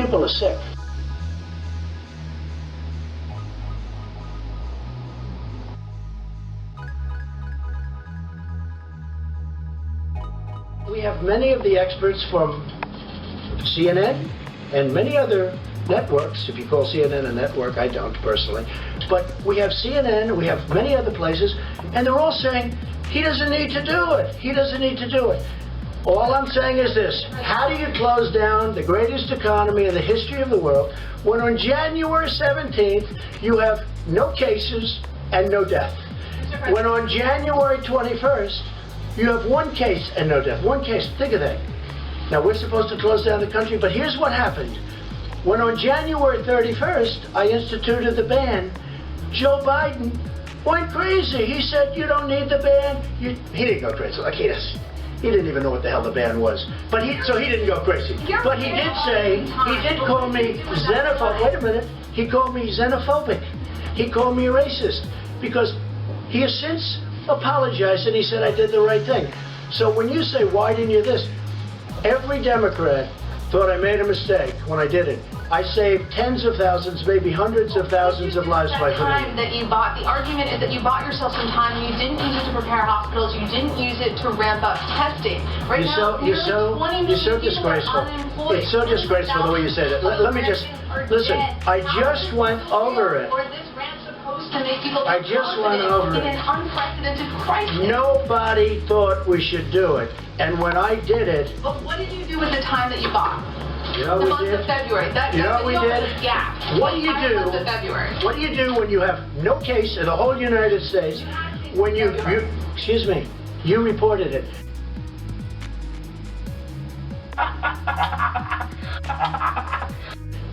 people are sick. We have many of the experts from CNN and many other networks, if you call CNN a network, I don't personally, but we have CNN, we have many other places, and they're all saying, he doesn't need to do it, he doesn't need to do it. All I'm saying is this, how do you close down the greatest economy in the history of the world when on January 17th you have no cases and no death? When on January 21st you have one case and no death, one case, think of that. Now we're supposed to close down the country, but here's what happened. When on January 31st I instituted the ban, Joe Biden went crazy. He said, you don't need the ban. He didn't go crazy like he does. He didn't even know what the hell the ban was. But so he didn't go crazy. But he did say, he did call me xenophobic. Wait a minute. He called me xenophobic. He called me a racist. Because he has since apologized and he said I did the right thing. So when you say, why didn't you this? Every Democrat thought I made a mistake when I did it. I saved tens of thousands, maybe hundreds of thousands of lives by doing it. That you bought, the argument is that you bought yourself some time. You didn't use it to prepare hospitals. You didn't use it to ramp up testing. Right now, you're so disgraceful. It's so disgraceful the way you say that. Let me just listen. I just went over it. I just went over it. In an unprecedented crisis. Nobody thought we should do it, and when I did it. But what did you do with the time that you bought? You know the we month did? of February. You know what we did? Yeah. What do you do? Month of February. What do you do when you have no case in the whole United States? When you excuse me, you reported it.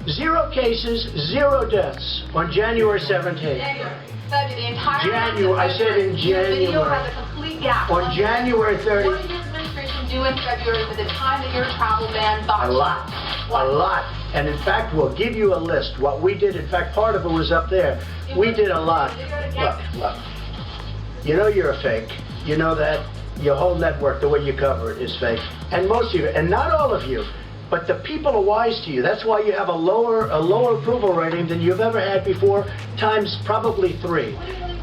Zero cases, zero deaths on January 17th. The entire January. I said in January. The video has a complete gap. On January 30th. What did your administration do in February for the time that your travel ban got A lot. A lot. And in fact, we'll give you a list. What we did, in fact, part of it was up there. We did a lot. Look. You know you're a fake. You know that. Your whole network, the way you cover it, is fake. And most of you, and not all of you, but the people are wise to you. That's why you have a lower approval rating than you've ever had before, times probably 3.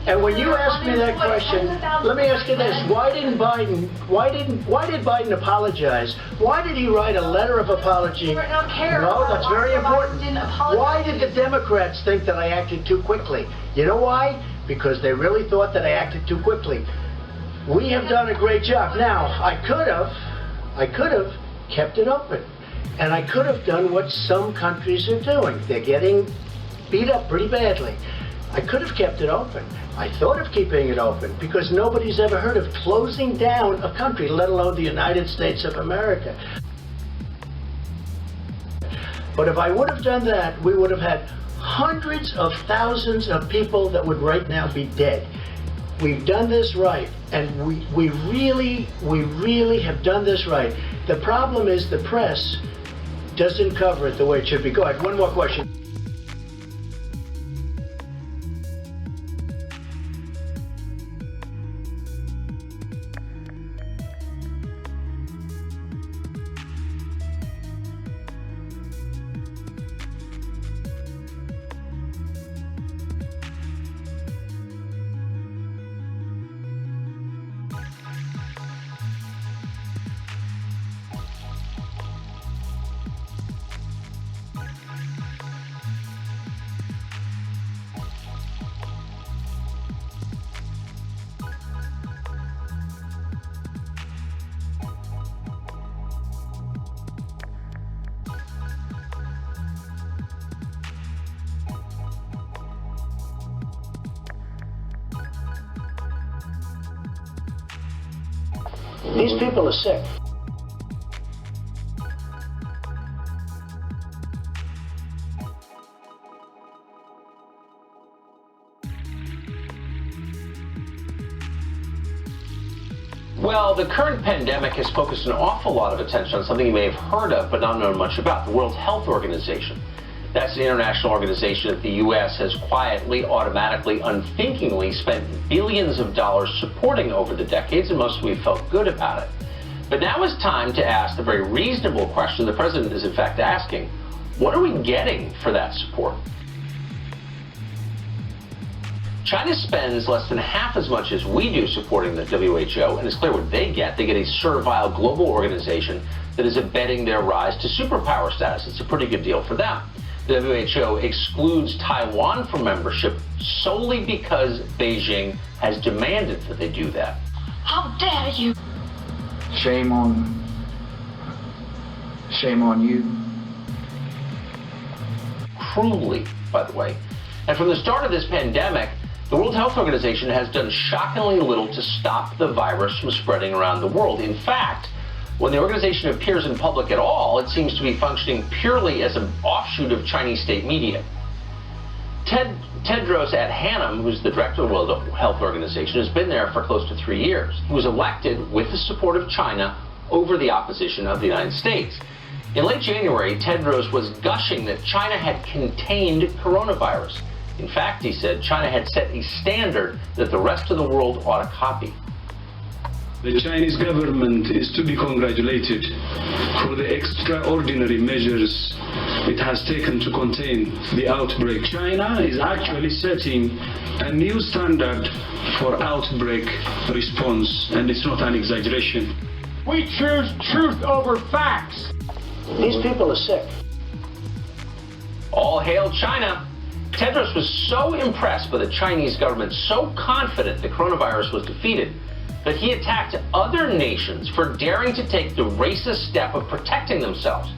And when you ask me that question, let me ask you this: why did Biden apologize? Why did he write a letter of apology? No, that's very important. Why did the Democrats think that I acted too quickly? You know why? Because they really thought that I acted too quickly. We have done a great job. Now, I could have kept it open. And I could have done what some countries are doing. They're getting beat up pretty badly. I could have kept it open. I thought of keeping it open because nobody's ever heard of closing down a country, let alone the United States of America. But if I would have done that, we would have had hundreds of thousands of people that would right now be dead. We've done this right, and we really have done this right. The problem is the press doesn't cover it the way it should be. Go ahead, one more question. These people are sick. Well, the current pandemic has focused an awful lot of attention on something you may have heard of but not known much about, the World Health Organization. That's an international organization that the U.S. has quietly, automatically, unthinkingly spent billions of dollars supporting over the decades, and most of we felt good about it. But now is time to ask the very reasonable question the president is in fact asking: What are we getting for that support? China spends less than half as much as we do supporting the WHO, and it's clear what they get. They get a servile global organization that is abetting their rise to superpower status. It's a pretty good deal for them. The WHO excludes Taiwan from membership solely because Beijing has demanded that they do that. How dare you? Shame on you. Cruelly, by the way. And from the start of this pandemic, the World Health Organization has done shockingly little to stop the virus from spreading around the world. In fact, when the organization appears in public at all, it seems to be functioning purely as an offshoot of Chinese state media. Tedros Adhanom, who's the director of the World Health Organization, has been there for close to 3 years. He was elected with the support of China over the opposition of the United States. In late January, Tedros was gushing that China had contained coronavirus. In fact, he said China had set a standard that the rest of the world ought to copy. The Chinese government is to be congratulated for the extraordinary measures it has taken to contain the outbreak. China is actually setting a new standard for outbreak response, and it's not an exaggeration. We choose truth over facts. These people are sick. All hail China. Tedros was so impressed by the Chinese government, so confident the coronavirus was defeated, that he attacked other nations for daring to take the racist step of protecting themselves.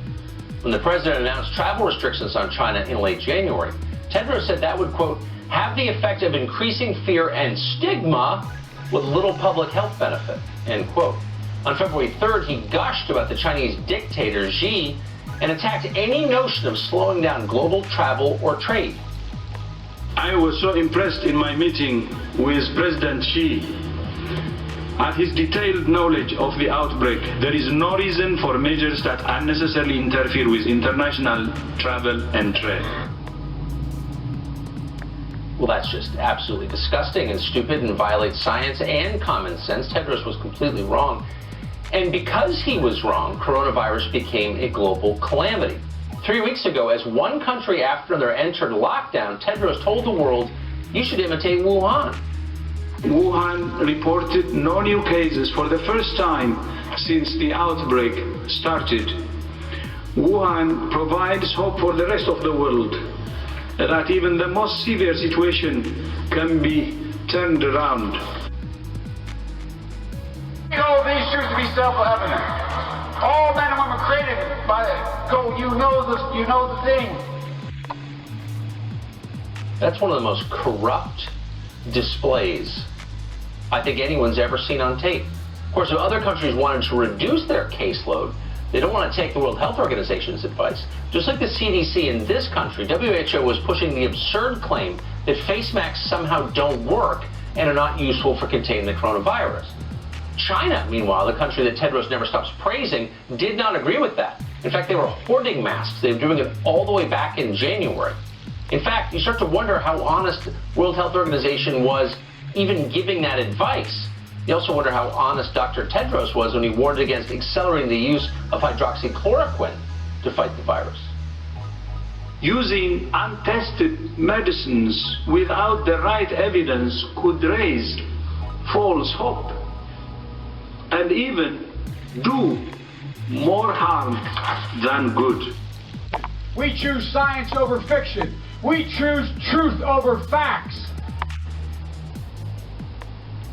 When the president announced travel restrictions on China in late January, Tedros said that would, quote, have the effect of increasing fear and stigma with little public health benefit, end quote. On February 3rd, he gushed about the Chinese dictator Xi and attacked any notion of slowing down global travel or trade. I was so impressed in my meeting with President Xi at his detailed knowledge of the outbreak. There is no reason for measures that unnecessarily interfere with international travel and trade. Well, that's just absolutely disgusting and stupid and violates science and common sense. Tedros was completely wrong. And because he was wrong, coronavirus became a global calamity. 3 weeks ago, as one country after another entered lockdown, Tedros told the world, you should imitate Wuhan. Wuhan reported no new cases for the first time since the outbreak started. Wuhan provides hope for the rest of the world that even the most severe situation can be turned around. You know these truths to be self-evident. All men and women created by God. You know the thing. That's one of the most corrupt displays I think anyone's ever seen on tape. Of course, if other countries wanted to reduce their caseload, they don't want to take the World Health Organization's advice. Just like the CDC in this country, WHO was pushing the absurd claim that face masks somehow don't work and are not useful for containing the coronavirus. China, meanwhile, the country that Tedros never stops praising, did not agree with that. In fact, they were hoarding masks. They were doing it all the way back in January. In fact, you start to wonder how honest the World Health Organization was even giving that advice. You also wonder how honest Dr. Tedros was when he warned against accelerating the use of hydroxychloroquine to fight the virus. Using untested medicines without the right evidence could raise false hope and even do more harm than good. We choose science over fiction. We choose truth over facts.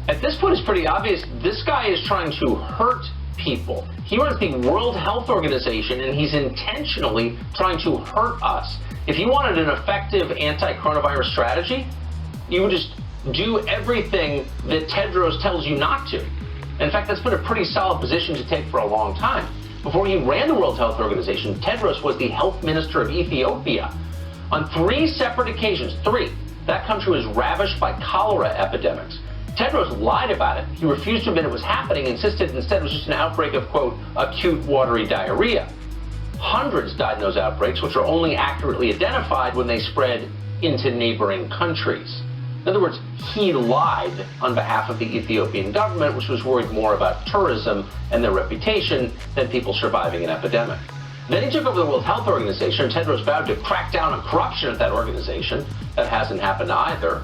At this point, it's pretty obvious this guy is trying to hurt people. He runs the World Health Organization, and he's intentionally trying to hurt us. If you wanted an effective anti-coronavirus strategy, you would just do everything that Tedros tells you not to. In fact, that's been a pretty solid position to take for a long time. Before he ran the World Health Organization, Tedros was the health minister of Ethiopia. On 3 separate occasions, that country was ravaged by cholera epidemics. Tedros lied about it. He refused to admit it was happening, insisted instead it was just an outbreak of, quote, acute watery diarrhea. Hundreds died in those outbreaks, which are only accurately identified when they spread into neighboring countries. In other words, he lied on behalf of the Ethiopian government, which was worried more about tourism and their reputation than people surviving an epidemic. Then he took over the World Health Organization, and Tedros vowed to crack down on corruption at that organization. That hasn't happened either.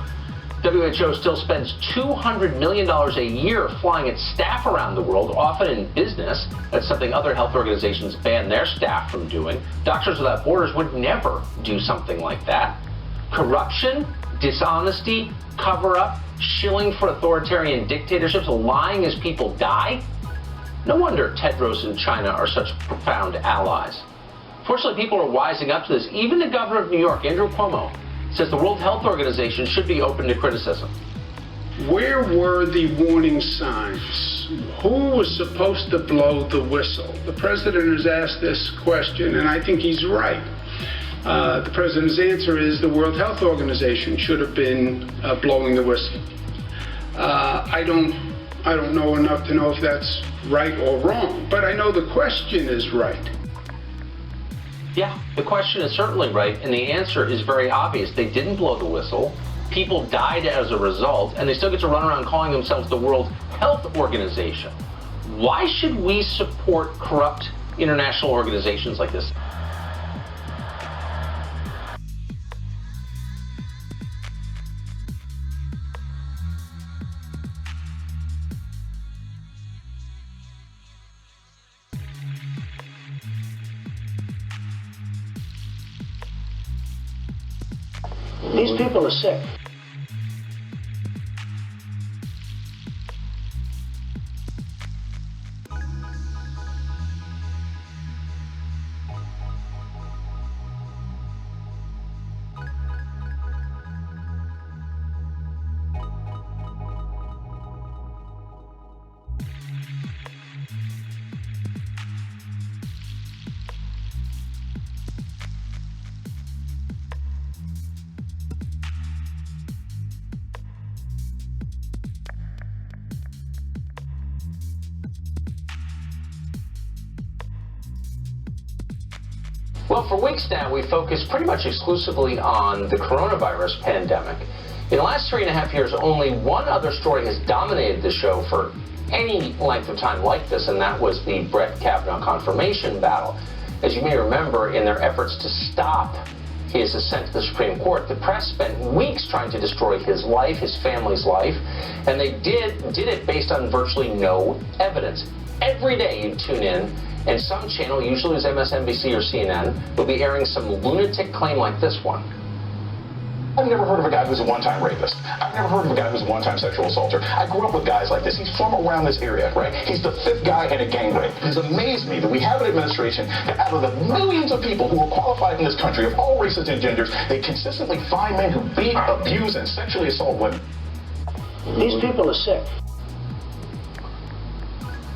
WHO still spends $200 million a year flying its staff around the world, often in business. That's something other health organizations ban their staff from doing. Doctors Without Borders would never do something like that. Corruption, dishonesty, cover-up, shilling for authoritarian dictatorships, lying as people die. No wonder Tedros and China are such profound allies. Fortunately, people are wising up to this. Even the governor of New York, Andrew Cuomo, says the World Health Organization should be open to criticism. Where were the warning signs? Who was supposed to blow the whistle? The president has asked this question, and I think he's right. The president's answer is the World Health Organization should have been blowing the whistle. I don't know enough to know if that's right or wrong, but I know the question is right. Yeah, the question is certainly right, and the answer is very obvious. They didn't blow the whistle. People died as a result, and they still get to run around calling themselves the World Health Organization. Why should we support corrupt international organizations like this? These people are sick. Well, for weeks now, we focused pretty much exclusively on the coronavirus pandemic. In the last 3.5 years, only one other story has dominated the show for any length of time like this, and that was the Brett Kavanaugh confirmation battle. As you may remember, in their efforts to stop his ascent to the Supreme Court, the press spent weeks trying to destroy his life, his family's life, and they did it based on virtually no evidence. Every day you'd tune in, and some channel, usually it was MSNBC or CNN, will be airing some lunatic claim like this one. I've never heard of a guy who's a one-time rapist. I've never heard of a guy who's a one-time sexual assaulter. I grew up with guys like this. He's from around this area, right? He's the 5th guy in a gang rape. It's amazed me that we have an administration that out of the millions of people who are qualified in this country of all races and genders, they consistently find men who beat, abuse, and sexually assault women. These people are sick.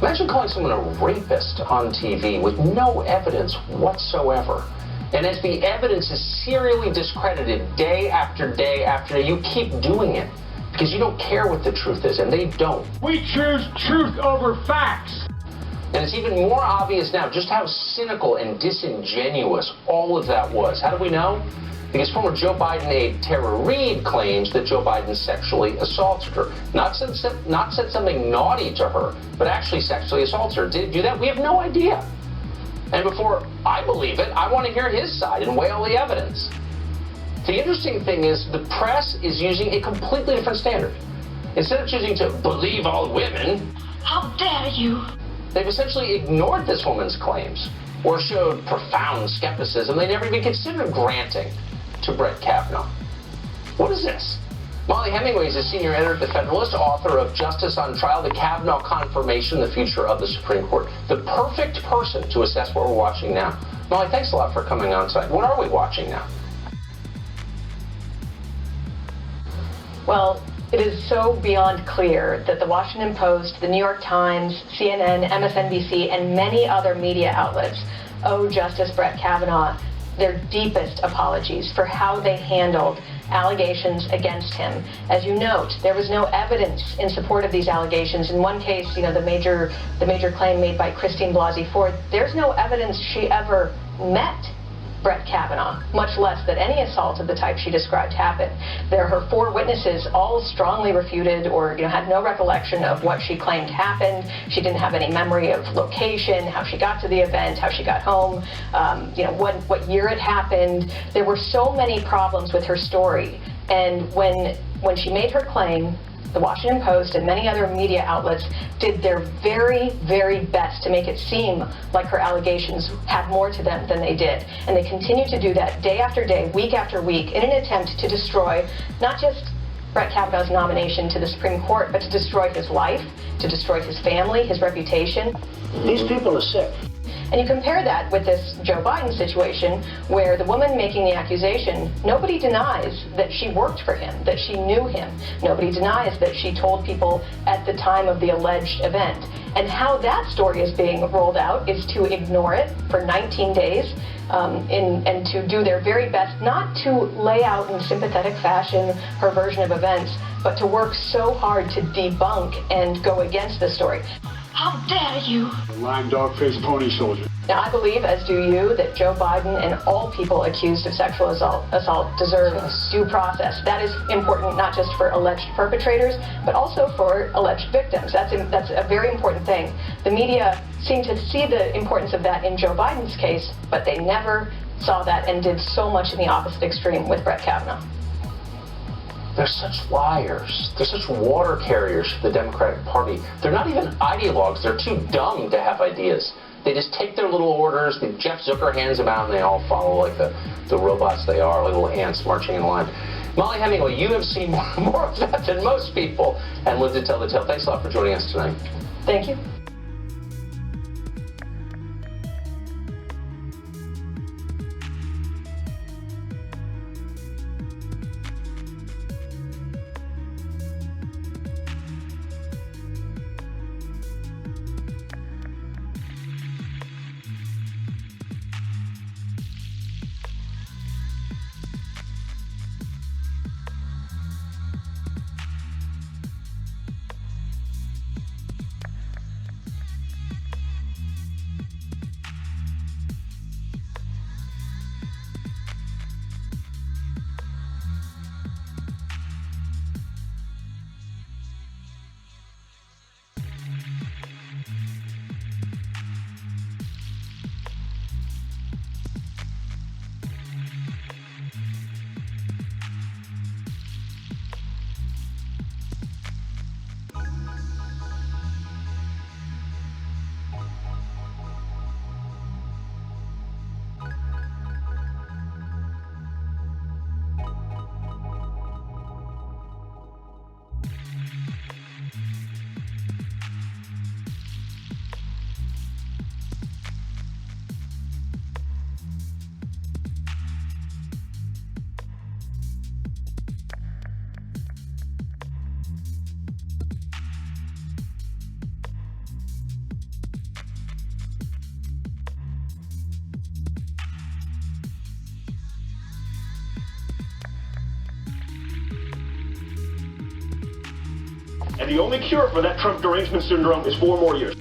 Imagine calling someone a rapist on TV with no evidence whatsoever. And as the evidence is serially discredited day after day after day, you keep doing it because you don't care what the truth is, and they don't. We choose truth over facts. And it's even more obvious now just how cynical and disingenuous all of that was. How do we know? Because former Joe Biden aide Tara Reid claims that Joe Biden sexually assaulted her. Not said something naughty to her, but actually sexually assaulted her. Did he do that? We have no idea. And before I believe it, I want to hear his side and weigh all the evidence. The interesting thing is the press is using a completely different standard. Instead of choosing to believe all women, How dare you? they've essentially ignored this woman's claims or showed profound skepticism they never even considered granting to Brett Kavanaugh. What is this? Molly Hemingway is a senior editor at The Federalist, author of Justice on Trial, the Kavanaugh Confirmation, the Future of the Supreme Court. The perfect person to assess what we're watching now. Molly, thanks a lot for coming on tonight. What are we watching now? Well, it is so beyond clear that the Washington Post, the New York Times, CNN, MSNBC, and many other media outlets owe Justice Brett Kavanaugh their deepest apologies for how they handled allegations against him. As you note, there was no evidence in support of these allegations. In one case, the major claim made by Christine Blasey Ford, there's no evidence she ever met Brett Kavanaugh, much less that any assault of the type she described happened. Her 4 witnesses all strongly refuted or had no recollection of what she claimed happened. She didn't have any memory of location, how she got to the event, how she got home, what year it happened. There were so many problems with her story. And when she made her claim, the Washington Post and many other media outlets did their very, very best to make it seem like her allegations had more to them than they did. And they continue to do that day after day, week after week, in an attempt to destroy not just Brett Kavanaugh's nomination to the Supreme Court, but to destroy his life, to destroy his family, his reputation. These people are sick. And you compare that with this Joe Biden situation where the woman making the accusation, nobody denies that she worked for him, that she knew him. Nobody denies that she told people at the time of the alleged event. And how that story is being rolled out is to ignore it for 19 days and to do their very best not to lay out in sympathetic fashion her version of events, but to work so hard to debunk and go against the story. How dare you? Lying dog-faced pony soldier. Now, I believe, as do you, that Joe Biden and all people accused of sexual assault deserve due process. That is important not just for alleged perpetrators, but also for alleged victims. That's a very important thing. The media seem to see the importance of that in Joe Biden's case, but they never saw that and did so much in the opposite extreme with Brett Kavanaugh. They're such liars. They're such water carriers for the Democratic Party. They're not even ideologues. They're too dumb to have ideas. They just take their little orders, Jeff Zucker hands them out, and they all follow like the robots they are, like little ants marching in line. Molly Hemingway, you have seen more of that than most people and lived to tell the tale. Thanks a lot for joining us tonight. Thank you. And the only cure for that Trump derangement syndrome is 4 more years.